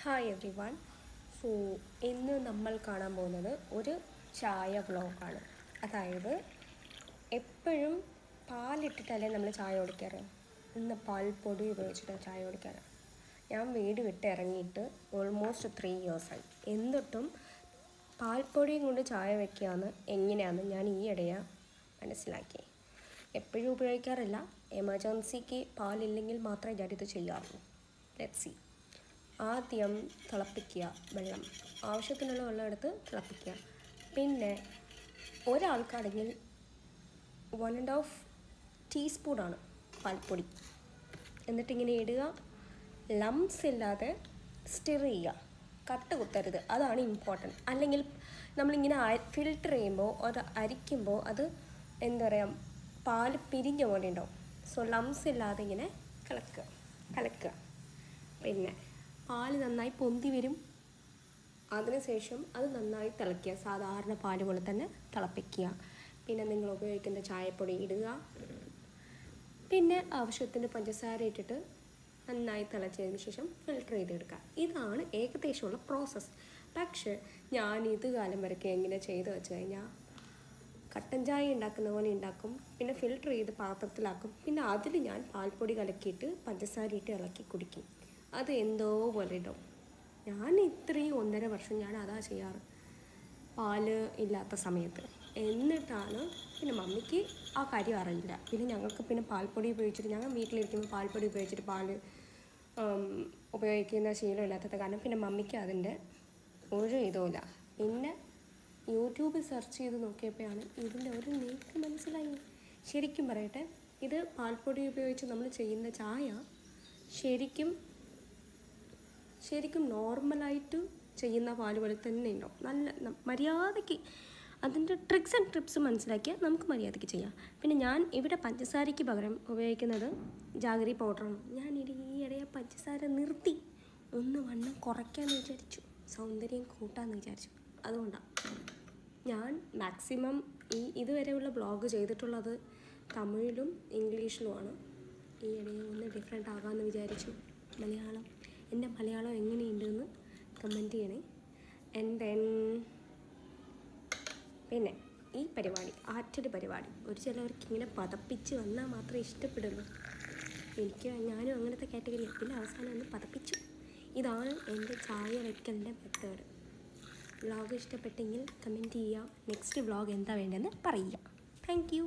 Hi every one. So ഇന്ന് നമ്മൾ കാണാൻ പോകുന്നത് ഒരു ചായ വ്ളോഗാണ്. അതായത് എപ്പോഴും പാലിട്ടിട്ടല്ലേ നമ്മൾ ചായ കുടിക്കാറ്. ഇന്ന് പാൽപ്പൊടി ഉപയോഗിച്ചിട്ട് ചായ കുടിക്കാറ്. ഞാൻ വീട് വിട്ട് ഇറങ്ങിയിട്ട് ഓൾമോസ്റ്റ് 3 ഇയേഴ്സായി. എന്നിട്ടും പാൽപ്പൊടിയും കൊണ്ട് ചായ വയ്ക്കുകയെന്ന് എങ്ങനെയാണെന്ന് ഞാൻ ഈയിടെയാണ് മനസ്സിലാക്കി. എപ്പോഴും ഉപയോഗിക്കാറില്ല. എമർജൻസിക്ക് പാലില്ലെങ്കിൽ മാത്രമേ ഞാനിത് ചെയ്യാറുള്ളൂ. Let's see. ആദ്യം തിളപ്പിക്കുക വെള്ളം. ആവശ്യത്തിനുള്ള വെള്ളം എടുത്ത് തിളപ്പിക്കുക. പിന്നെ ഒരാൾക്കാണെങ്കിൽ 1.5 ടീസ്പൂണാണ് പാൽപ്പൊടി. എന്നിട്ടിങ്ങനെ ഇടുക. ലംസ് ഇല്ലാതെ സ്റ്റിർ ചെയ്യുക. കട്ട കുത്തരുത്, അതാണ് ഇമ്പോർട്ടൻറ്റ്. അല്ലെങ്കിൽ നമ്മളിങ്ങനെ ഫിൽറ്റർ ചെയ്യുമ്പോൾ അരിക്കുമ്പോൾ അത് എന്താ പറയുക, പാല് പിരിഞ്ഞ പോലെ ഉണ്ടാവും. സോ ലംസ് ഇല്ലാതെ ഇങ്ങനെ കലക്കുക. പിന്നെ പാല് നന്നായി പൊന്തി വരും. അതിനുശേഷം അത് നന്നായി തിളയ്ക്കുക. സാധാരണ പാല് പോലെ തന്നെ തിളപ്പിക്കുക. പിന്നെ നിങ്ങൾ ഉപയോഗിക്കുന്ന ചായപ്പൊടി ഇടുക. പിന്നെ ആവശ്യത്തിന് പഞ്ചസാര ഇട്ടിട്ട് നന്നായി തിളച്ചതിന് ശേഷം ഫിൽറ്റർ ചെയ്തെടുക്കുക. ഇതാണ് ഏകദേശമുള്ള പ്രോസസ്സ്. പക്ഷേ ഞാൻ ഇത് കാലം വരെയൊക്കെ എങ്ങനെ ചെയ്ത് വെച്ച് കഴിഞ്ഞാൽ കട്ടൻ ചായ ഉണ്ടാക്കുന്ന പോലെ ഉണ്ടാക്കും. പിന്നെ ഫിൽറ്റർ ചെയ്ത് പാത്രത്തിലാക്കും. പിന്നെ അതിൽ ഞാൻ പാൽപ്പൊടി കലക്കിയിട്ട് പഞ്ചസാര ഇട്ട് ഇളക്കി കുടിക്കും. അത് എന്തോ പോലെ ഇടും. ഞാൻ ഇത്രയും 1.5 വർഷം ഞാൻ അതാ ചെയ്യാറ്, പാല് ഇല്ലാത്ത സമയത്ത്. എന്നിട്ടാണ് പിന്നെ മമ്മിക്ക് ആ കാര്യം അറിയില്ല. പിന്നെ ഞങ്ങൾക്ക് പിന്നെ പാൽപ്പൊടി ഉപയോഗിച്ചിട്ട്, ഞങ്ങൾ വീട്ടിലിരിക്കുമ്പോൾ പാൽപ്പൊടി ഉപയോഗിച്ചിട്ട് പാല് ഉപയോഗിക്കുന്ന ശീലമില്ലാത്തത് കാരണം പിന്നെ മമ്മിക്ക് അതിൻ്റെ ഒരു ഇതുമില്ല. പിന്നെ യൂട്യൂബ് സെർച്ച് ചെയ്ത് നോക്കിയപ്പോഴാണ് ഇതിൻ്റെ ഒരു നീക്ക് മനസ്സിലായി. ശരിക്കും പറയട്ടെ, ഇത് പാൽപ്പൊടി ഉപയോഗിച്ച് നമ്മൾ ചെയ്യുന്ന ചായ ശരിക്കും നോർമലായിട്ട് ചെയ്യുന്ന പാല് പോലെ തന്നെ ഉണ്ടാവും. നല്ല മര്യാദയ്ക്ക് അതിൻ്റെ ട്രിക്സ് ആൻഡ് ടിപ്സ് മനസ്സിലാക്കിയാൽ നമുക്ക് മര്യാദയ്ക്ക് ചെയ്യാം. പിന്നെ ഞാൻ ഇവിടെ പഞ്ചസാരയ്ക്ക് പകരം ഉപയോഗിക്കുന്നത് ജാഗരി പൗഡറാണ്. ഞാൻ ഈയിടെ പഞ്ചസാര നിർത്തി. ഒന്ന് വണ്ണം കുറയ്ക്കാമെന്ന് വിചാരിച്ചു, സൗന്ദര്യം കൂട്ടാമെന്ന് വിചാരിച്ചു. അതുകൊണ്ടാണ് ഞാൻ മാക്സിമം ഇതുവരെയുള്ള വ്ളോഗ് ചെയ്തിട്ടുള്ളത് തമിഴിലും ഇംഗ്ലീഷിലുമാണ്. ഈയിടെ ഒന്ന് ഡിഫറെൻ്റ് ആകാമെന്ന് വിചാരിച്ചു. എൻ്റെ മലയാളം എങ്ങനെയുണ്ടെന്ന് കമൻറ്റ് ചെയ്യണേ. ആൻഡ് ദെൻ പിന്നെ ഈ പരിപാടി, ആറ്റൊരു പരിപാടി, ചിലവർക്ക് ഇങ്ങനെ പതപ്പിച്ച് വന്നാൽ മാത്രമേ ഇഷ്ടപ്പെടുള്ളൂ. ഞാനും അങ്ങനത്തെ കാറ്റഗറിയാണ്. പിന്നെ അവസാനം ഒന്ന് പതപ്പിച്ചു. ഇതാണ് എൻ്റെ ചായ വയ്ക്കലിൻ്റെ മെത്തേഡ്. വ്ളോഗ് ഇഷ്ടപ്പെട്ടെങ്കിൽ കമൻറ്റ് ചെയ്യുക. നെക്സ്റ്റ് വ്ളോഗ് എന്താ വേണ്ടതെന്ന് പറയുക. Thank you.